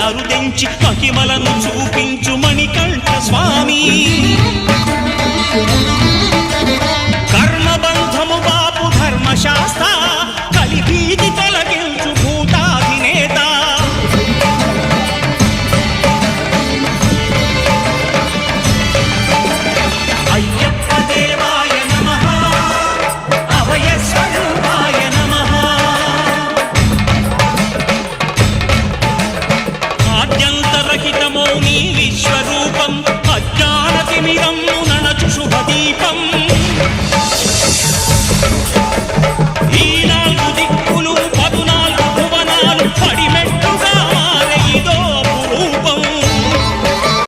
అరుదెంచి మహిమలను చూపించు మణికంఠ స్వామి కర్మబంధము బాపు ధర్మశాస్త్ర కలిభీతి తొలగించు భూతాధినేత అయ్యప్ప దేవాయ నమః అభయ స్వరూపాయ నమః ఆద్యంతరహితమో నీ విశ్వరూపం అజ్ఞానతిమిరం నణచు శుభదీపం